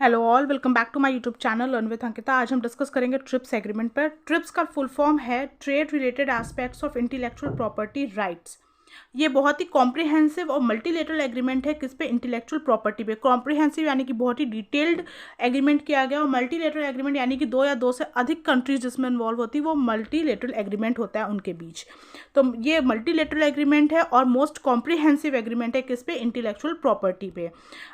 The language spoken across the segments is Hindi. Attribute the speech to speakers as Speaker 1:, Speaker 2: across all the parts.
Speaker 1: Hello all, welcome back to my YouTube channel learn with Ankita. आज हम डिस्कस करेंगे ट्रिप्स एग्रीमेंट पर। ट्रिप्स का फुल फॉर्म है trade related aspects of intellectual property rights. ये बहुत ही कॉम्प्रिहेंसिव और मल्टीलेटरल एग्रीमेंट है। किस पे? इंटेलेक्चुअल प्रॉपर्टी पे। कॉम्प्रिहेंसिव यानी कि बहुत ही डिटेल्ड एग्रीमेंट किया गया, और मल्टीलेटरल एग्रीमेंट यानी कि दो या दो से अधिक कंट्रीज जिसमें इन्वॉल्व होती है वो मल्टीलेटरल एग्रीमेंट होता है उनके बीच। तो ये मल्टीलेटरल एग्रीमेंट है और मोस्ट कॉम्प्रिहेंसिव एग्रीमेंट है। किस पे? इंटेलेक्चुअल प्रॉपर्टी पे।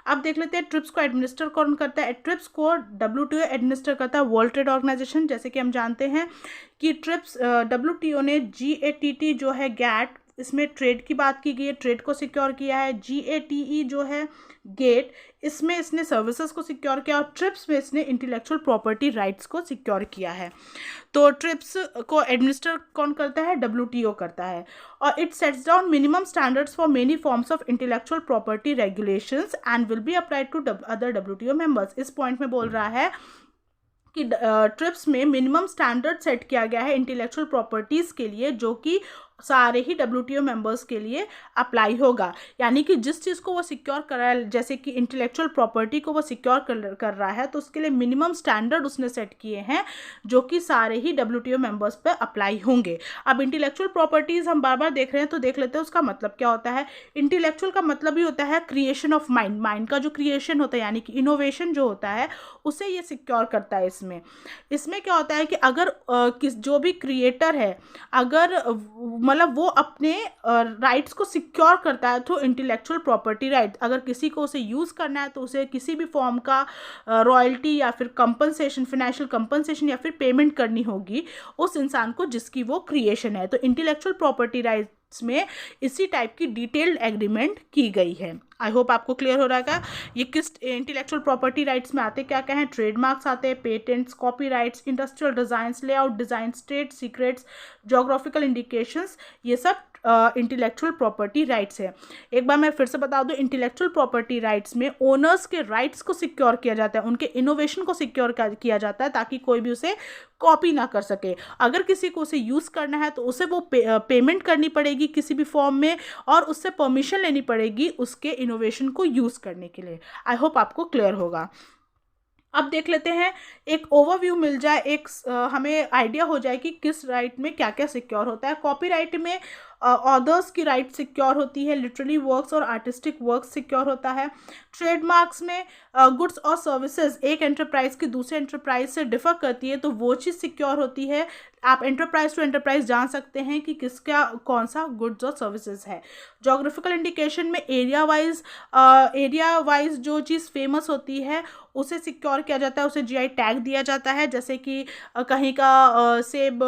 Speaker 1: अब देख लेते हैं ट्रिप्स को एडमिनिस्टर कौन करता है। ट्रिप्स को WTO एडमिनिस्टर करता है, वर्ल्ड ट्रेड ऑर्गेनाइजेशन। जैसे कि हम जानते हैं कि ट्रिप्स WTO ने GATT जो है गैट, इसमें ट्रेड की बात की गई है, ट्रेड को सिक्योर किया है। GATE जो है गेट, इसमें इसने सर्विसेज को सिक्योर किया, और ट्रिप्स में इसने इंटेलेक्चुअल प्रॉपर्टी राइट्स को सिक्योर किया है। तो ट्रिप्स को एडमिनिस्टर कौन करता है? WTO करता है। और it sets down minimum standards for many forms of intellectual property regulations and will be applied to other WTO members. इस पॉइंट में बोल रहा है कि ट्रिप्स में मिनिमम स्टैंडर्ड सेट किया गया है इंटेलेक्चुअल प्रॉपर्टीज़ के लिए, जो कि सारे ही WTO मेंबर्स के लिए अप्लाई होगा। यानी कि जिस चीज़ को वो सिक्योर कर रहा है, जैसे कि इंटेलेक्चुअल प्रॉपर्टी को वो सिक्योर कर रहा है, तो उसके लिए मिनिमम स्टैंडर्ड उसने सेट किए हैं जो कि सारे ही WTO मेंबर्स पर अप्लाई होंगे। अब इंटेलेक्चुअल प्रॉपर्टीज़ हम बार बार देख रहे हैं, तो देख लेते हैं उसका मतलब क्या होता है। इंटेलेक्चुअल का मतलब ही होता है क्रिएशन ऑफ माइंड। माइंड का जो क्रिएशन होता है यानी कि इनोवेशन जो होता है, उसे ये सिक्योर करता है। इसमें क्या होता है कि अगर जो भी क्रिएटर है, अगर मतलब वो अपने राइट्स को सिक्योर करता है थ्रू इंटेलेक्चुअल प्रॉपर्टी राइट। अगर किसी को उसे यूज़ करना है तो उसे किसी भी फॉर्म का रॉयल्टी या फिर कंपनसेशन, फाइनेंशियल कंपनसेशन या फिर पेमेंट करनी होगी उस इंसान को जिसकी वो क्रिएशन है। तो इंटेलेक्चुअल प्रॉपर्टी राइट्स में इसी टाइप की डिटेल्ड एग्रीमेंट की गई है। आई होप आपको क्लियर हो रहा है। ये किस इंटेलेक्चुअल प्रॉपर्टी राइट्स में आते क्या क्या हैं? ट्रेडमार्क्स आते हैं, patents, copyrights, industrial designs, layout designs, trade secrets, geographical indications, ये सब इंटेलेक्चुअल प्रॉपर्टी राइट्स है। एक बार मैं फिर से बता दूं, इंटेलेक्चुअल प्रॉपर्टी राइट्स में ओनर्स के राइट्स को सिक्योर किया जाता है, उनके इनोवेशन को सिक्योर किया जाता है, ताकि कोई भी उसे कॉपी ना कर सके। अगर किसी को उसे यूज़ करना है तो उसे वो पेमेंट करनी पड़ेगी किसी भी फॉर्म में, और उससे परमिशन लेनी पड़ेगी उसके इनोवेशन को यूज़ करने के लिए। आई होप आपको क्लियर होगा। अब देख लेते हैं, एक ओवरव्यू मिल जाए, एक हमें आइडिया हो जाए कि किस राइट में क्या क्या सिक्योर होता है। कॉपीराइट में ऑथर्स की राइट सिक्योर होती है, लिटरेरी वर्क्स और आर्टिस्टिक वर्क्स सिक्योर होता है। ट्रेडमार्क्स में गुड्स और सर्विसेज एक एंटरप्राइज की दूसरे एंटरप्राइज से डिफर करती है, तो वो चीज़ सिक्योर होती है। आप एंटरप्राइज टू एंटरप्राइज जान सकते हैं कि किसका कौन सा गुड्स और सर्विसेज है। जोग्राफिकल इंडिकेशन में एरिया वाइज जो चीज़ फेमस होती है उसे सिक्योर किया जाता है, उसे GI टैग दिया जाता है। जैसे कि कहीं का सेब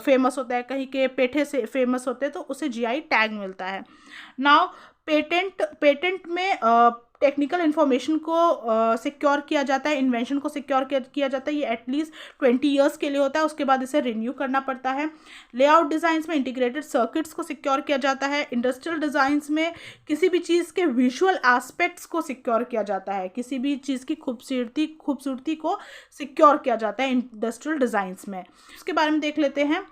Speaker 1: फेमस होता है, कहीं के पेठे से फेमस होते हैं, तो उसे GI टैग मिलता है। नाउ पेटेंट में टेक्निकल इन्फॉर्मेशन को सिक्योर किया जाता है, इन्वेंशन को सिक्योर किया जाता है। ये एटलीस्ट 20 ईयर्स के लिए होता है, उसके बाद इसे रिन्यू करना पड़ता है। लेआउट डिज़ाइंस में इंटीग्रेटेड सर्किट्स को सिक्योर किया जाता है। इंडस्ट्रियल डिज़ाइंस में किसी भी चीज़ के विजुअल एस्पेक्ट्स को सिक्योर किया जाता है, किसी भी चीज़ की खूबसूरती को सिक्योर किया जाता है इंडस्ट्रियल डिज़ाइंस में। उसके बारे में देख लेते हैं।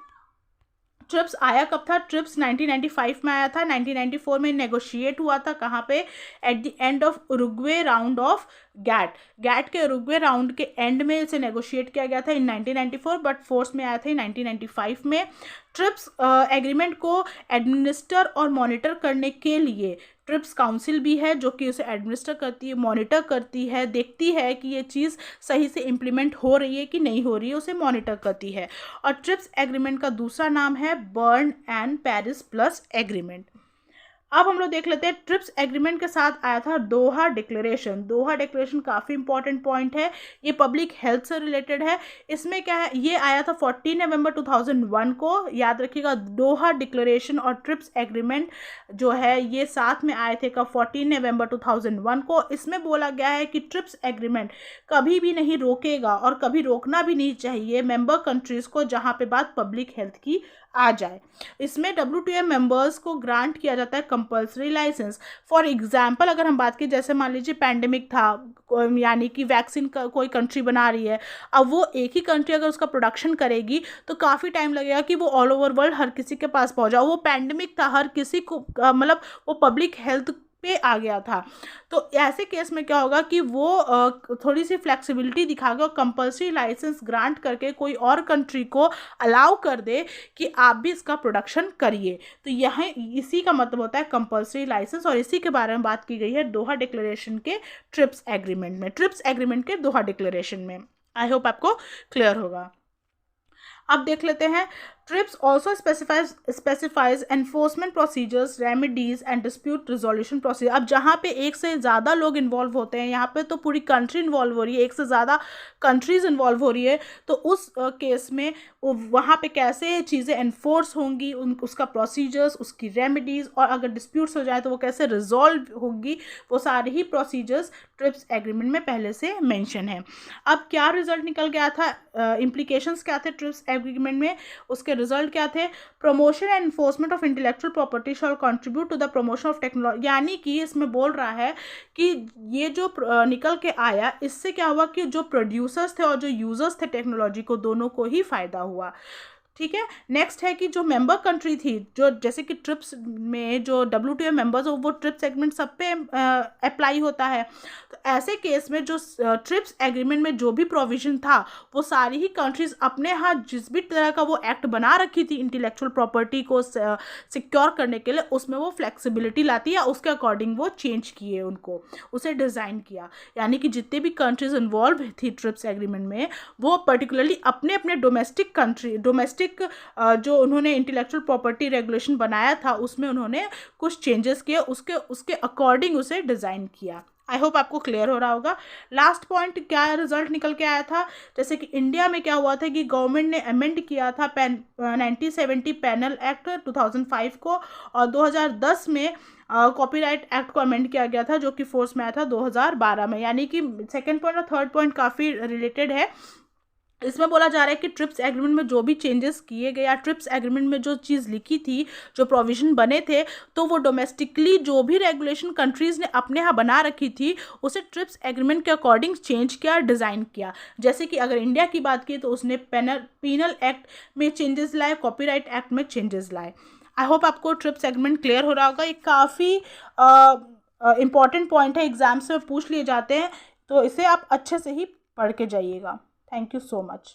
Speaker 1: ट्रिप्स आया कब था? ट्रिप्स 1995 में आया था। 1994 में नेगोशिएट हुआ था, कहाँ पे? At the end of Uruguay round of GATT के उरुग्वे राउंड के एंड में इसे नेगोशिएट किया गया था इन 1994, बट फोर्स में आया था 1995 में। ट्रिप्स एग्रीमेंट को एडमिनिस्टर और मॉनिटर करने के लिए ट्रिप्स काउंसिल भी है, जो कि उसे एडमिनिस्टर करती है, मॉनिटर करती है, देखती है कि ये चीज़ सही से इम्प्लीमेंट हो रही है कि नहीं हो रही है, उसे मॉनिटर करती है। और ट्रिप्स एग्रीमेंट का दूसरा नाम है burn and Paris plus agreement. अब हम लोग देख लेते हैं, ट्रिप्स एग्रीमेंट के साथ आया था दोहा डिक्लेरेशन। दोहा डिक्लेरेशन काफ़ी इंपॉर्टेंट पॉइंट है, ये पब्लिक हेल्थ से रिलेटेड है। इसमें क्या है, ये आया था 14 नवंबर 2001 को। याद रखिएगा, दोहा डिक्लेरेशन और ट्रिप्स एग्रीमेंट जो है ये साथ में आए थे कब? 14 नवंबर 2001 को। इसमें बोला गया है कि ट्रिप्स एग्रीमेंट कभी भी नहीं रोकेगा और कभी रोकना भी नहीं चाहिए मेंबर कंट्रीज़ को जहाँ पे बात पब्लिक हेल्थ की आ जाए। इसमें WTO मेंबर्स को ग्रांट किया जाता है कंपल्सरी लाइसेंस। फॉर एग्जांपल अगर हम बात की, जैसे मान लीजिए पैंडेमिक था, यानी कि वैक्सीन का कोई कंट्री बना रही है, अब वो एक ही कंट्री अगर उसका प्रोडक्शन करेगी तो काफ़ी टाइम लगेगा कि वो ऑल ओवर वर्ल्ड हर किसी के पास पहुंचा। वो पैंडेमिक था, हर किसी को मतलब वो पब्लिक हेल्थ पे आ गया था। तो ऐसे केस में क्या होगा कि वो थोड़ी सी फ्लेक्सिबिलिटी दिखा के और कंपल्सरी लाइसेंस ग्रांट करके कोई और कंट्री को अलाउ कर दे कि आप भी इसका प्रोडक्शन करिए। तो यहाँ इसी का मतलब होता है कंपल्सरी लाइसेंस, और इसी के बारे में बात की गई है दोहा डिक्लेरेशन के ट्रिप्स एग्रीमेंट में, ट्रिप्स एग्रीमेंट के दोहा डिक्लेरेशन में। आई होप आपको क्लियर होगा। अब देख लेते हैं, trips also specifies enforcement procedures, remedies and dispute resolution procedure. अब जहाँ पे एक से ज़्यादा लोग इन्वॉल्व होते हैं, यहाँ पे तो पूरी कंट्री इन्वॉल्व हो रही है, एक से ज़्यादा कंट्रीज इन्वॉल्व हो रही है, तो उस केस में वहाँ पे कैसे चीज़ें एनफोर्स होंगी, उसका प्रोसीजर्स, उसकी रेमेडीज़, और अगर डिस्प्यूट्स हो जाए तो वो कैसे रिजॉल्व होगी, वो सारे ही प्रोसीजर्स ट्रिप्स एग्रीमेंट में पहले से मेंशन है। अब क्या रिजल्ट निकल गया था, इम्प्लीकेशंस क्या थे ट्रिप्स एग्रीमेंट में, उसके रिजल्ट क्या थे? Promotion and enforcement of intellectual property shall contribute to the promotion of technology. यानी कि इसमें बोल रहा है कि ये जो निकल के आया, इससे क्या हुआ कि जो प्रोड्यूसर्स थे और जो यूजर्स थे टेक्नोलॉजी को, दोनों को ही फायदा हुआ। ठीक है। नेक्स्ट है कि जो मेंबर कंट्री थी, जो जैसे कि ट्रिप्स में जो WTO मेंबर्स हो, वो ट्रिप्स एग्रीमेंट सब पे अप्लाई होता है। तो ऐसे केस में जो ट्रिप्स एग्रीमेंट में जो भी प्रोविजन था, वो सारी ही कंट्रीज अपने यहाँ जिस भी तरह का वो एक्ट बना रखी थी इंटेलेक्चुअल प्रॉपर्टी को सिक्योर करने के लिए, उसमें वो फ्लेक्सिबिलिटी लाती है, उसके अकॉर्डिंग वो चेंज किए, उनको उसे डिज़ाइन किया। यानी कि जितने भी कंट्रीज इन्वॉल्व थी ट्रिप्स एग्रीमेंट में, वो पर्टिकुलरली अपने अपने डोमेस्टिक जो उन्होंने इंटेलेक्चुअल प्रॉपर्टी रेगुलेशन बनाया था, उसमें उन्होंने कुछ चेंजेस किए, उसके अकॉर्डिंग उसे डिज़ाइन किया। आई होप आपको क्लियर हो रहा होगा। लास्ट पॉइंट क्या रिजल्ट निकल के आया था, जैसे कि इंडिया में क्या हुआ था कि गवर्नमेंट ने अमेंड किया था 1970 पैनल एक्ट 2005 को, और 2010 में कॉपीराइट एक्ट को अमेंड किया गया था, जो कि फोर्स में आया था 2012 में। यानी कि सेकेंड पॉइंट और थर्ड पॉइंट काफ़ी रिलेटेड है। इसमें बोला जा रहा है कि ट्रिप्स एग्रीमेंट में जो भी चेंजेस किए गए, या ट्रिप्स एग्रीमेंट में जो चीज़ लिखी थी, जो प्रोविजन बने थे, तो वो डोमेस्टिकली जो भी रेगुलेशन कंट्रीज़ ने अपने यहाँ बना रखी थी, उसे ट्रिप्स एग्रीमेंट के अकॉर्डिंग चेंज किया, डिज़ाइन किया। जैसे कि अगर इंडिया की बात की तो उसने पीनल एक्ट में चेंजेस लाए, कॉपीराइट एक्ट में चेंजेस लाए। आई होप आपको ट्रिप्स एग्रीमेंट क्लियर हो रहा होगा। ये काफ़ी इंपॉर्टेंट पॉइंट है, एग्जाम से पूछ लिए जाते हैं, तो इसे आप अच्छे से ही पढ़ के जाइएगा। Thank you so much.